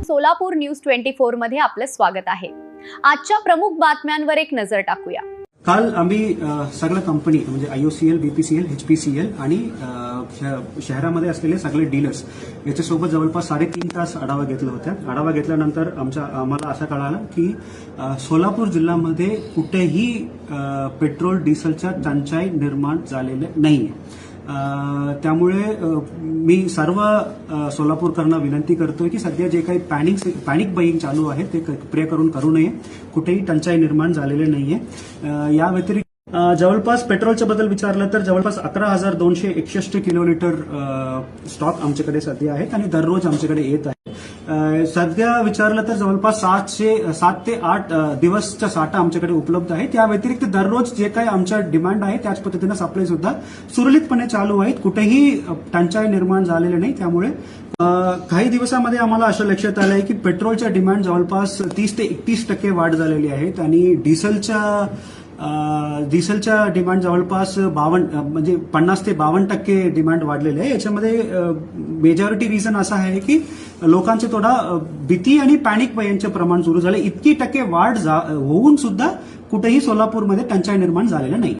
Solapur news 24 मध्ये आपलं स्वागत आहे। आजच्या प्रमुख बातम्यांवर एक नजर टाकूया। काल आम्ही सगळ्या कंपनी म्हणजे IOCL, BPCL, HPCL आणि शहरामध्ये असलेले सगळे डीलर्स याच्यासोबत जवळपास 3.5 तास आढावा घेतला होता। आढावा घेतल्यानंतर आम्हाला असं कळालं की सोलापूर जिल्ह्यामध्ये कुठेही पेट्रोल डिझेलचा टंचाई निर्माण झालेले नाही। त्यामुळे मी सर्व सोलापूरकरांना विनंती करतोय की सध्या जे काही पॅनिक बाईंग चालू आहे ते कृपया करू नये। कुठेही टंचाई निर्माण झालेले नाहीये। या व्यतिरिक्त जवळपास पेट्रोलच्या बद्दल विचारलं तर जवळपास 11,261 किलोलिटर स्टॉक आमच्याकडे सध्या आहेत आणि दररोज आमच्याकडे येत आहे। सध्या विचारलं तर जवळपास 7 ते 8 दिवसचा साठा आमच्याकडे उपलब्ध आहे। त्या व्यतिरिक्त दररोज जे काही आमच्या डिमांड आहे त्याच पद्धतीने सप्लाय सुद्धा सुरळीतपणे चालू आहेत। कुठेही टंचाई निर्माण झालेली नाही। त्यामुळे काही दिवसामध्ये आम्हाला असं लक्षात आलंय की पेट्रोलच्या डिमांड जवळपास 30 ते 31% वाढ झालेली आहे आणि डिझेलच्या डिमांड जवळपास 50 ते 52% डिमांड वाढलेली आहे। याच्यामध्ये मेजॉरिटी रिझन असं आहे की लोकांचे थोडा भीती आणि पॅनिक बायिंगचे प्रमाण सुरू झाले। इतकी टक्के वाढ होऊन सुद्धा कुठेही सोलापूरमध्ये टंचाई निर्माण झालेलं नाही।